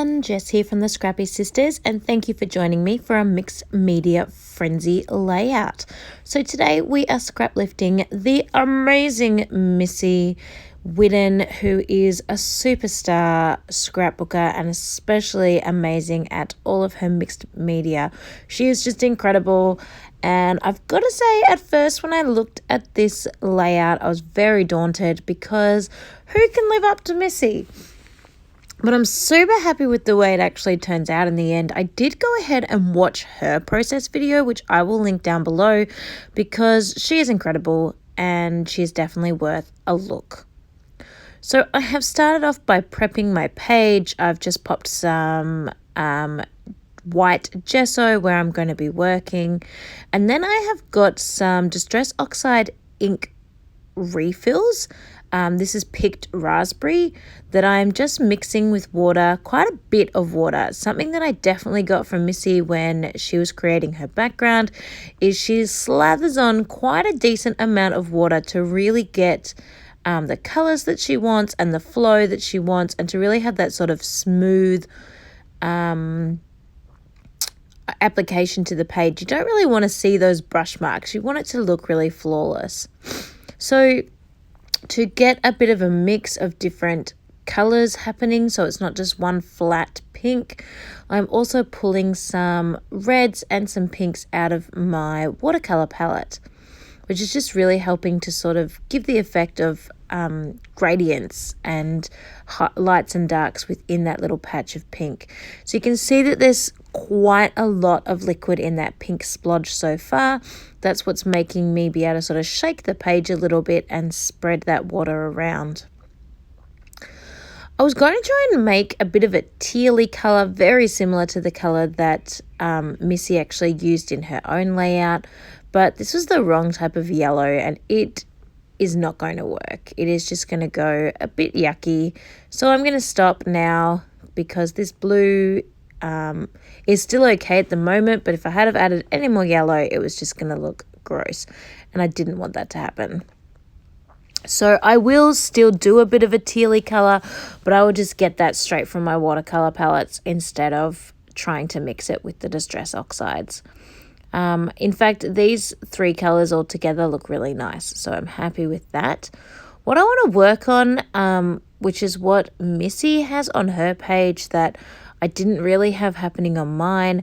everyone, Jess here from the Scrappy Sisters, and thank you for joining me for a mixed media frenzy layout. So today we are scrap lifting the amazing Missy Whitten, who is a superstar scrapbooker and especially amazing at all of her mixed media. She is just incredible. And I've got to say, at first when I looked at this layout, I was very daunted because who can live up to Missy? But I'm super happy with the way it actually turns out in the end. I did go ahead and watch her process video, which I will link down below because she is incredible and she is definitely worth a look. So I have started off by prepping my page. I've just popped some white gesso where I'm going to be working. And then I have got some Distress Oxide ink refills. This is picked raspberry that I'm just mixing with water, quite a bit of water. Something that I definitely got from Missy when she was creating her background is she slathers on quite a decent amount of water to really get the colors that she wants and the flow that she wants, and to really have that sort of smooth application to the page. You don't really want to see those brush marks. You want it to look really flawless. So to get a bit of a mix of different colors happening, so it's not just one flat pink, I'm also pulling some reds and some pinks out of my watercolor palette, which is just really helping to sort of give the effect of gradients and lights and darks within that little patch of pink. So you can see that there's quite a lot of liquid in that pink splodge so far. That's what's making me be able to sort of shake the page a little bit and spread that water around. I was going to try and make a bit of a tealy colour, very similar to the colour that Missy actually used in her own layout, but this was the wrong type of yellow and it is not going to work. It is just going to go a bit yucky. So I'm going to stop now because this blue is still okay at the moment, but if I had have added any more yellow, it was just going to look gross, and I didn't want that to happen. So I will still do a bit of a tealy colour, but I will just get that straight from my watercolour palettes instead of trying to mix it with the Distress Oxides. In fact, these three colours all together look really nice, so I'm happy with that. What I want to work on, which is what Missy has on her page that I didn't really have happening on mine.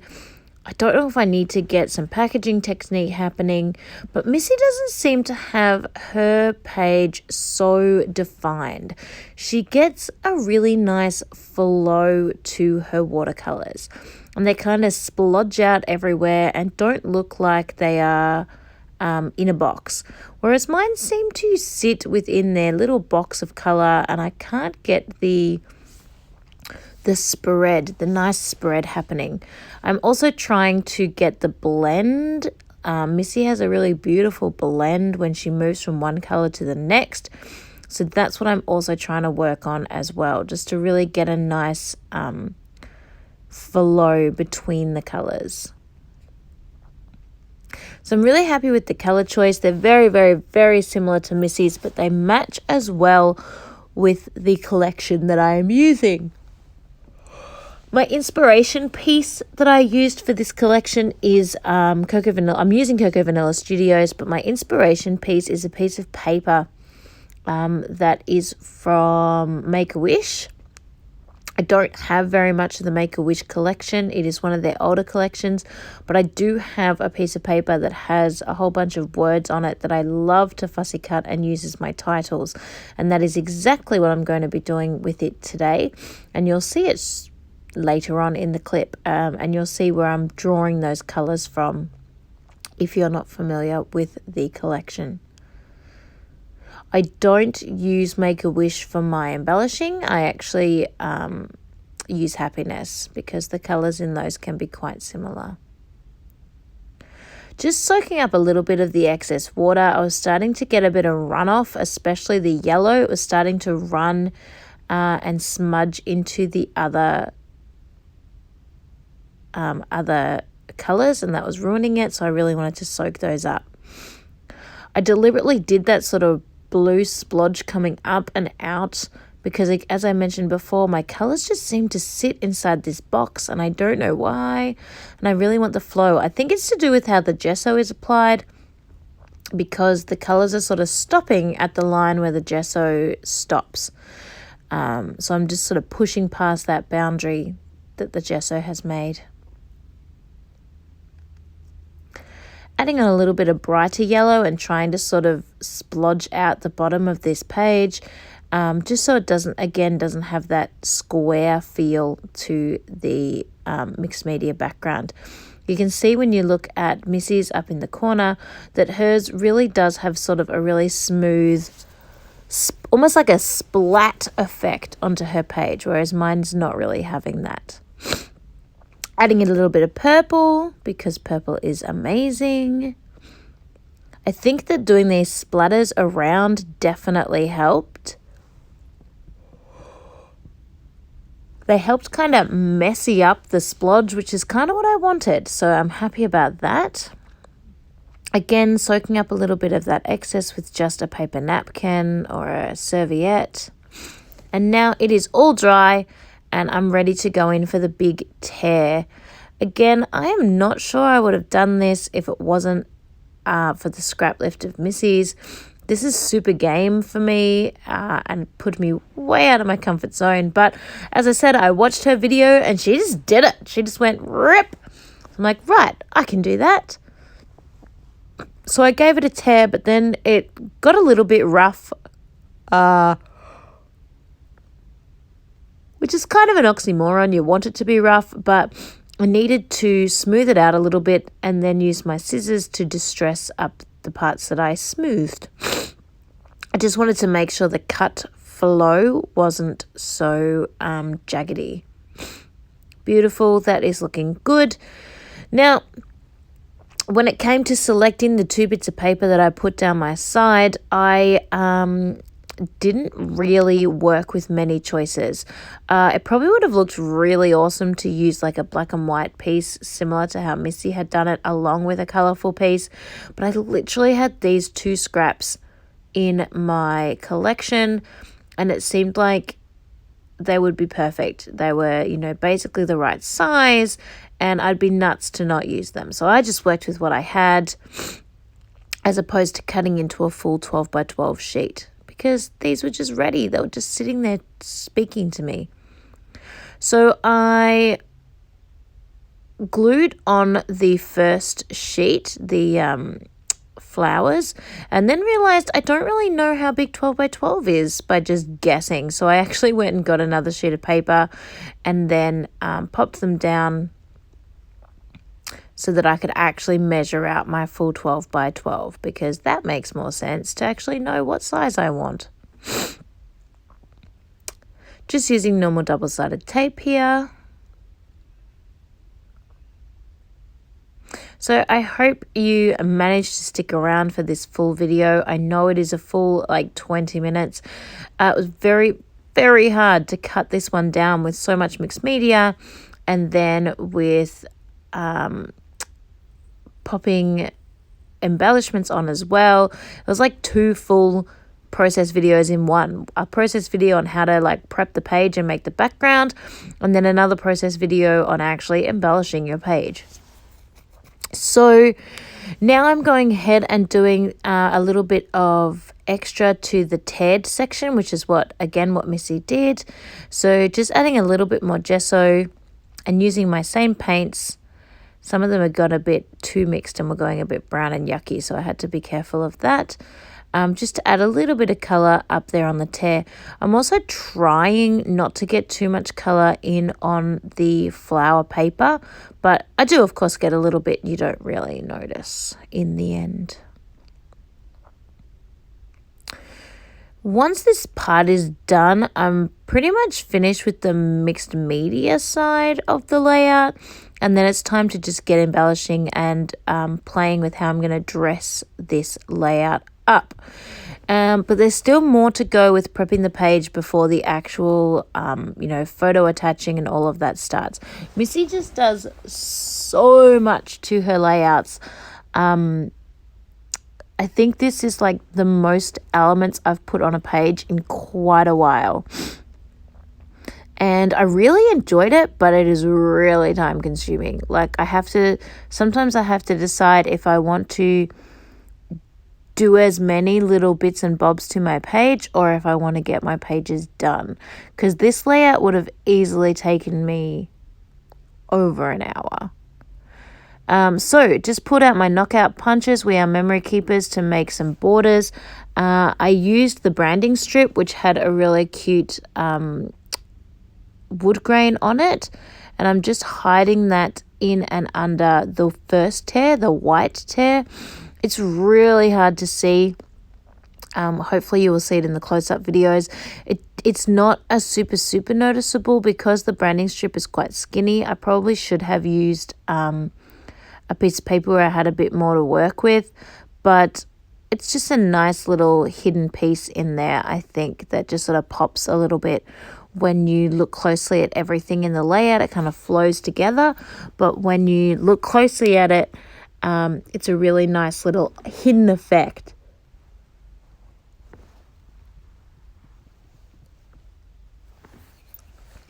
I don't know if I need to get some packaging technique happening, but Missy doesn't seem to have her page so defined. She gets a really nice flow to her watercolors, and they kind of splodge out everywhere and don't look like they are in a box. Whereas mine seem to sit within their little box of color, and I can't get the spread, the nice spread happening. I'm also trying to get the blend. Missy has a really beautiful blend when she moves from one color to the next. So that's what I'm also trying to work on as well, just to really get a nice flow between the colors. So I'm really happy with the color choice. They're very, very, very similar to Missy's, but they match as well with the collection that I am using. My inspiration piece that I used for this collection is Cocoa Vanilla. I'm using Cocoa Vanilla Studios, but my inspiration piece is a piece of paper that is from Make-A-Wish. I don't have very much of the Make-A-Wish collection. It is one of their older collections, but I do have a piece of paper that has a whole bunch of words on it that I love to fussy cut and use as my titles, and that is exactly what I'm going to be doing with it today, and you'll see it later on in the clip, and you'll see where I'm drawing those colors from if you're not familiar with the collection. I don't use Make-A-Wish for my embellishing. I actually use Happiness because the colors in those can be quite similar. Just soaking up a little bit of the excess water. I was starting to get a bit of runoff, especially the yellow. It was starting to run and smudge into the other colors, and that was ruining it, so I really wanted to soak those up. I deliberately did that sort of blue splodge coming up and out because like, as I mentioned before, my colors just seem to sit inside this box and I don't know why. And I really want the flow. I think it's to do with how the gesso is applied, because the colors are sort of stopping at the line where the gesso stops. So I'm just sort of pushing past that boundary that the gesso has made. Adding a little bit of brighter yellow and trying to sort of splodge out the bottom of this page, just so it doesn't have that square feel to the mixed media background. You can see when you look at Missy's up in the corner that hers really does have sort of a really smooth, almost like a splat effect onto her page, whereas mine's not really having that. Adding a little bit of purple, because purple is amazing. I think that doing these splatters around definitely helped. They helped kind of messy up the splodge, which is kind of what I wanted. So I'm happy about that. Again, soaking up a little bit of that excess with just a paper napkin or a serviette. And now it is all dry and I'm ready to go in for the big tear. Again, I am not sure I would have done this if it wasn't for the scrap lift of Missy's. This is super game for me and put me way out of my comfort zone. But as I said, I watched her video and she just did it. She just went rip. I'm like, right, I can do that. So I gave it a tear, but then it got a little bit rough, which is kind of an oxymoron. You want it to be rough, but I needed to smooth it out a little bit and then use my scissors to distress up the parts that I smoothed. I just wanted to make sure the cut flow wasn't so jaggedy. Beautiful, that is looking good. Now, when it came to selecting the 2 bits of paper that I put down my side, I didn't really work with many choices. It probably would have looked really awesome to use like a black and white piece similar to how Missy had done it along with a colourful piece, but I literally had these 2 scraps in my collection and it seemed like they would be perfect. They were, basically the right size and I'd be nuts to not use them. So I just worked with what I had as opposed to cutting into a full 12 by 12 sheet, because these were just ready. They were just sitting there speaking to me. So I glued on the first sheet the flowers and then realized I don't really know how big 12 by 12 is by just guessing. So I actually went and got another sheet of paper and then popped them down so that I could actually measure out my full 12 by 12, because that makes more sense to actually know what size I want. Just using normal double-sided tape here. So I hope you managed to stick around for this full video. I know it is a full 20 minutes. It was very, very hard to cut this one down with so much mixed media and then with popping embellishments on as well. It was like 2 full process videos in one. A process video on how to prep the page and make the background, and then another process video on actually embellishing your page. So now I'm going ahead and doing a little bit of extra to the teared section, which is what Missy did. So just adding a little bit more gesso and using my same paints. Some of them had got a bit too mixed and were going a bit brown and yucky, so I had to be careful of that. Just to add a little bit of colour up there on the tear. I'm also trying not to get too much colour in on the flower paper, but I do of course get a little bit you don't really notice in the end. Once this part is done, I'm pretty much finished with the mixed media side of the layout, and then it's time to just get embellishing and playing with how I'm going to dress this layout up. But there's still more to go with prepping the page before the actual, photo attaching and all of that starts. Missy just does so much to her layouts. I think this is like the most elements I've put on a page in quite a while. And I really enjoyed it, but it is really time consuming. Like sometimes I have to decide if I want to do as many little bits and bobs to my page or if I want to get my pages done. Because this layout would have easily taken me over an hour. So just pulled out my knockout punches. We are memory keepers to make some borders. I used the branding strip, which had a really cute wood grain on it, and I'm just hiding that in and under the first tear, the white tear. It's really hard to see. Hopefully you will see it in the close-up videos. It's not as super noticeable because the branding strip is quite skinny. I probably should have used a piece of paper where I had a bit more to work with, but it's just a nice little hidden piece in there, I think, that just sort of pops a little bit. When you look closely at everything in the layout, it kind of flows together. But when you look closely at it, it's a really nice little hidden effect.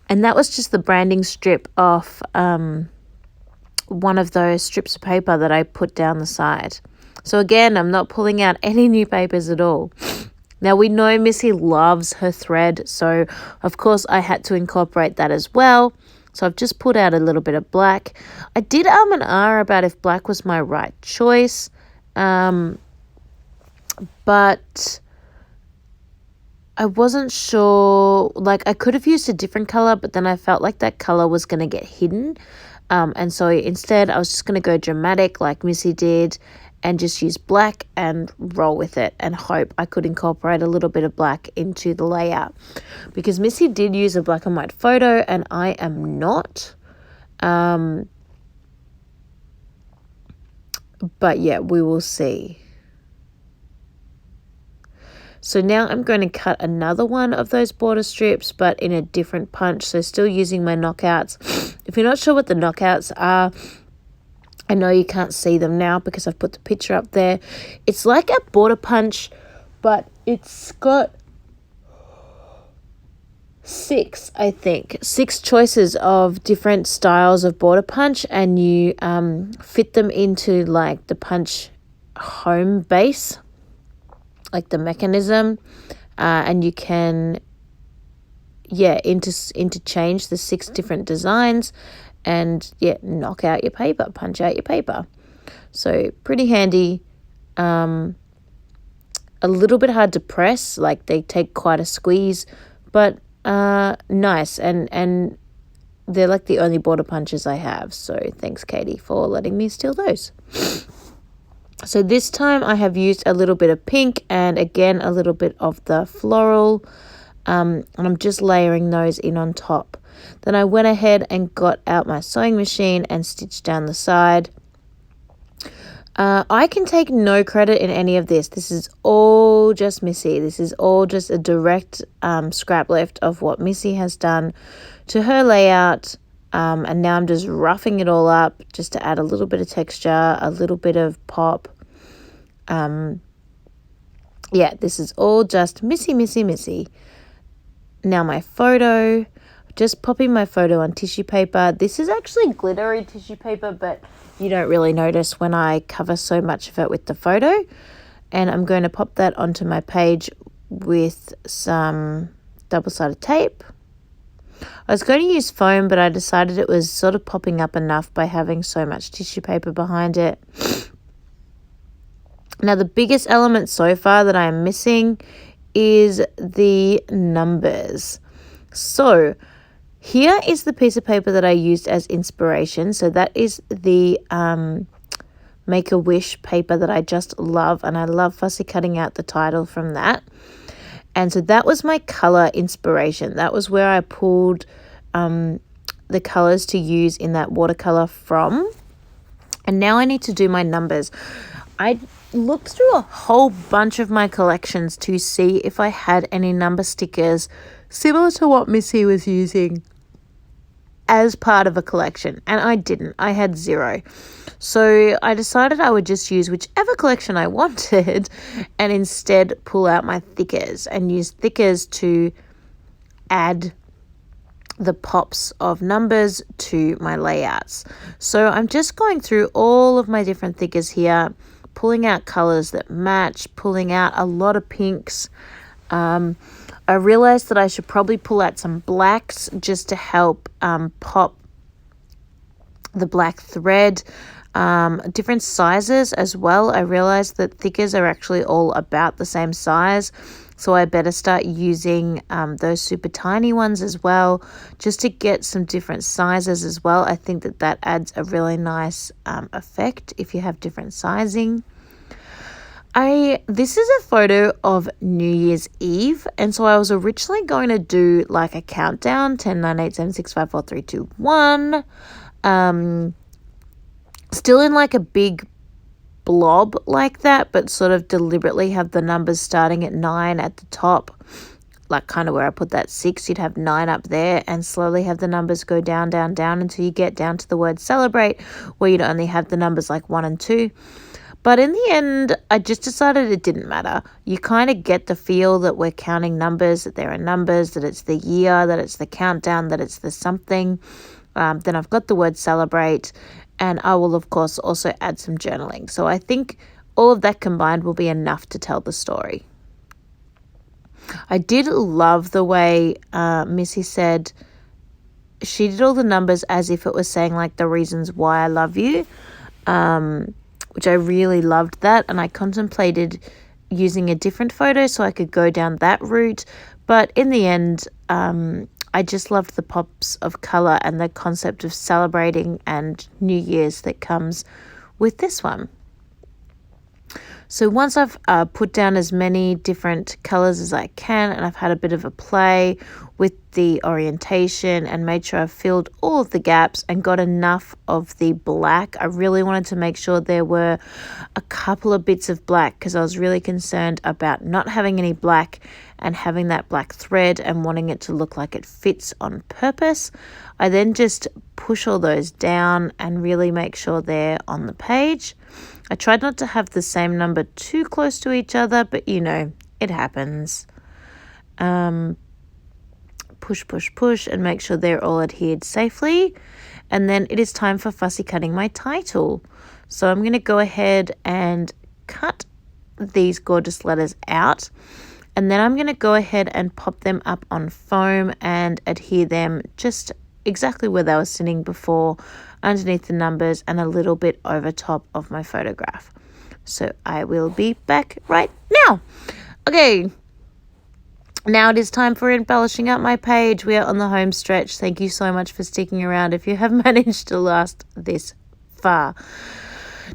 And that was just the branding strip off one of those strips of paper that I put down the side. So again, I'm not pulling out any new papers at all. Now, we know Missy loves her thread, so of course I had to incorporate that as well. So I've just put out a little bit of black. I did and ah about if black was my right choice, but I wasn't sure. Like, I could have used a different color, but then I felt like that color was going to get hidden. And so instead, I was just going to go dramatic like Missy did and just use black and roll with it and hope I could incorporate a little bit of black into the layout. Because Missy did use a black and white photo and I am not. But yeah, we will see. So now I'm going to cut another one of those border strips, but in a different punch. So still using my knockouts. If you're not sure what the knockouts are, I know you can't see them now because I've put the picture up there. It's like a border punch, but it's got 6 choices of different styles of border punch, and you fit them into like the punch home base, like the mechanism, and you can interchange the 6 different designs and knock out your paper, punch out your paper. So pretty handy. A little bit hard to press, like they take quite a squeeze, but nice, and they're like the only border punches I have. So thanks, Katie, for letting me steal those. So this time I have used a little bit of pink and again a little bit of the floral, and I'm just layering those in on top. Then I went ahead and got out my sewing machine and stitched down the side. I can take no credit in any of this. This is all just Missy. This is all just a direct scrap lift of what Missy has done to her layout. And now I'm just roughing it all up just to add a little bit of texture, a little bit of pop. This is all just Missy. Now my photo, just popping my photo on tissue paper. This is actually glittery tissue paper, but you don't really notice when I cover so much of it with the photo. And I'm going to pop that onto my page with some double-sided tape. I was going to use foam, but I decided it was sort of popping up enough by having so much tissue paper behind it. Now, the biggest element so far that I am missing is the numbers. So here is the piece of paper that I used as inspiration. So that is the Make-A-Wish paper that I just love, and I love fussy cutting out the title from that. And so that was my color inspiration. That was where I pulled the colors to use in that watercolor from. And now I need to do my numbers. I looked through a whole bunch of my collections to see if I had any number stickers similar to what Missy was using. as part of a collection, and I didn't. I had 0. So I decided I would just use whichever collection I wanted and instead pull out my thickers and use thickers to add the pops of numbers to my layouts. So I'm just going through all of my different thickers here, pulling out colors that match, pulling out a lot of pinks. I realized that I should probably pull out some blacks just to help pop the black thread. Different sizes as well. I realized that thickers are actually all about the same size, so I better start using those super tiny ones as well, just to get some different sizes as well. I think that adds a really nice effect if you have different sizing. This is a photo of New Year's Eve, and so I was originally going to do like a countdown, 10, 9, 8, 7, 6, 5, 4, 3, 2, 1. Still in like a big blob like that, but sort of deliberately have the numbers starting at 9 at the top, like kind of where I put that 6, you'd have 9 up there, and slowly have the numbers go down, down, down until you get down to the word celebrate, where you'd only have the numbers like 1 and 2. But in the end, I just decided it didn't matter. You kind of get the feel that we're counting numbers, that there are numbers, that it's the year, that it's the countdown, that it's the something. Then I've got the word celebrate, and I will, of course, also add some journaling. So I think all of that combined will be enough to tell the story. I did love the way Missy said she did all the numbers as if it was saying like the reasons why I love you, which I really loved that. And I contemplated using a different photo so I could go down that route. But in the end, I just loved the pops of color and the concept of celebrating and New Year's that comes with this one. So once I've put down as many different colors as I can, and I've had a bit of a play with the orientation and made sure I've filled all of the gaps and got enough of the black. I really wanted to make sure there were a couple of bits of black because I was really concerned about not having any black and having that black thread and wanting it to look like it fits on purpose. I then just push all those down and really make sure they're on the page. I tried not to have the same number too close to each other, but you know, it happens. Push, push, push, and make sure they're all adhered safely. And then it is time for fussy cutting my title. So I'm going to go ahead and cut these gorgeous letters out. And then I'm going to go ahead and pop them up on foam and adhere them just exactly where they were sitting before, underneath the numbers and a little bit over top of my photograph. So I will be back right now. Okay, now it is time for embellishing up my page. We are on the home stretch. Thank you so much for sticking around if you have managed to last this far.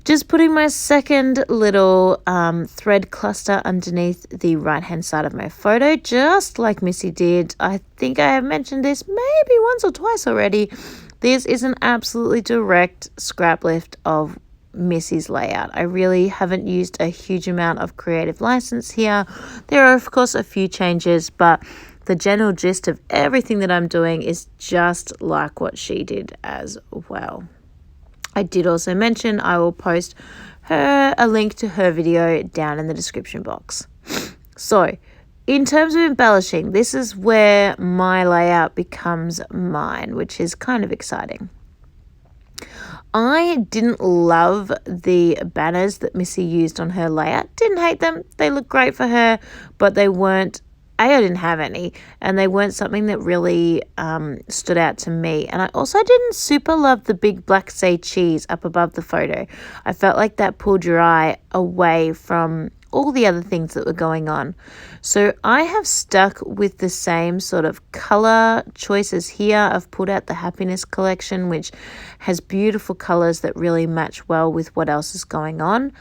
Just putting my second little thread cluster underneath the right-hand side of my photo, just like Missy did. I think I have mentioned this maybe once or twice already. This is an absolutely direct scrap lift of Missy's layout. I really haven't used a huge amount of creative license here. There are, of course, a few changes, but the general gist of everything that I'm doing is just like what she did as well. I did also mention I will post a link to her video down in the description box. So, in terms of embellishing, this is where my layout becomes mine, which is kind of exciting. I didn't love the banners that Missy used on her layout. Didn't hate them. They look great for her, but they weren't, I didn't have any, and they weren't something that really stood out to me. And I also didn't super love the big black say cheese up above the photo. I felt like that pulled your eye away from all the other things that were going on. So I have stuck with the same sort of color choices here. I've put out the Happiness collection, which has beautiful colors that really match well with what else is going on.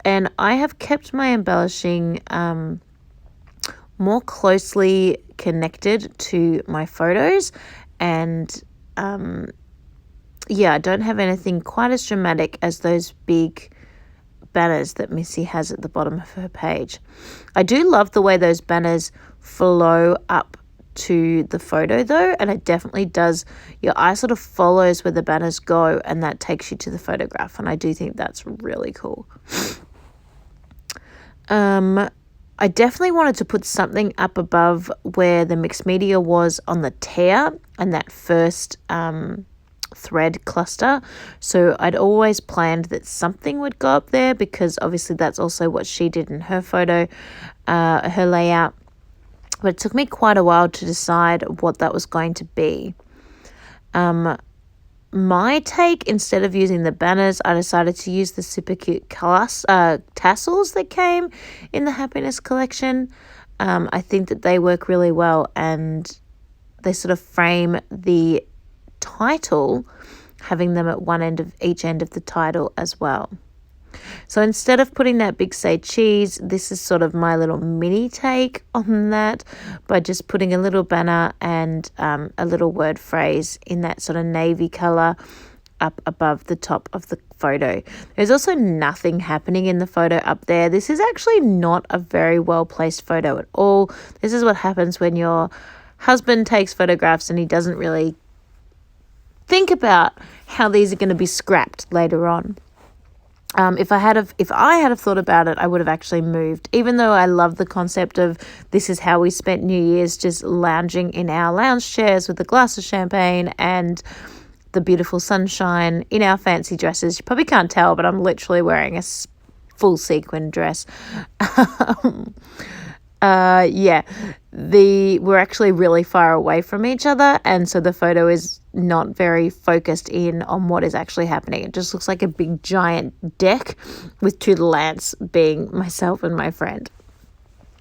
And I have kept my embellishing more closely connected to my photos. And yeah, I don't have anything quite as dramatic as those big banners that Missy has at the bottom of her page. I do love the way those banners flow up to the photo though, and it definitely does. Your eye sort of follows where the banners go, and that takes you to the photograph, and I do think that's really cool. I definitely wanted to put something up above where the mixed media was on the tear and that first thread cluster. So I'd always planned that something would go up there, because obviously that's also what she did in her photo, her layout. But it took me quite a while to decide what that was going to be. My take, instead of using the banners, I decided to use the super cute tassels that came in the Happiness collection. I think that they work really well, and they sort of frame the title, having them at each end of the title as well. So instead of putting that big say cheese, this is sort of my little mini take on that, by just putting a little banner and a little word phrase in that sort of navy color up above the top of the photo. There's also nothing happening in the photo up there. This is actually not a very well placed photo at all. This is what happens when your husband takes photographs and he doesn't really think about how these are going to be scrapped later on. If I had thought about it, I would have actually moved. Even though I love the concept of this is how we spent New Year's, just lounging in our lounge chairs with a glass of champagne and the beautiful sunshine in our fancy dresses. You probably can't tell, but I'm literally wearing a full sequin dress. We're actually really far away from each other, and so the photo is not very focused in on what is actually happening. It just looks like a big giant deck with two lamps being myself and my friend.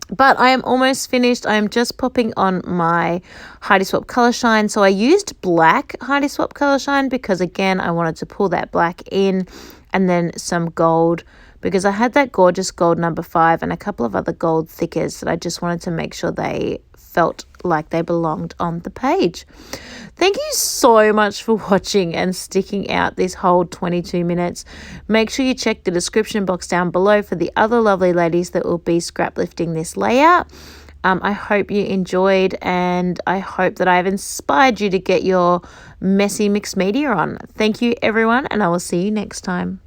But I am almost finished. I am just popping on my Heidi Swapp Colour Shine. So I used black Heidi Swapp Colour Shine because, again, I wanted to pull that black in, and then some gold, because I had that gorgeous gold number 5 and a couple of other gold thickers that I just wanted to make sure they felt like they belonged on the page. Thank you so much for watching and sticking out this whole 22 minutes. Make sure you check the description box down below for the other lovely ladies that will be scrap lifting this layout. I hope you enjoyed, and I hope that I've inspired you to get your messy mixed media on. Thank you, everyone, and I will see you next time.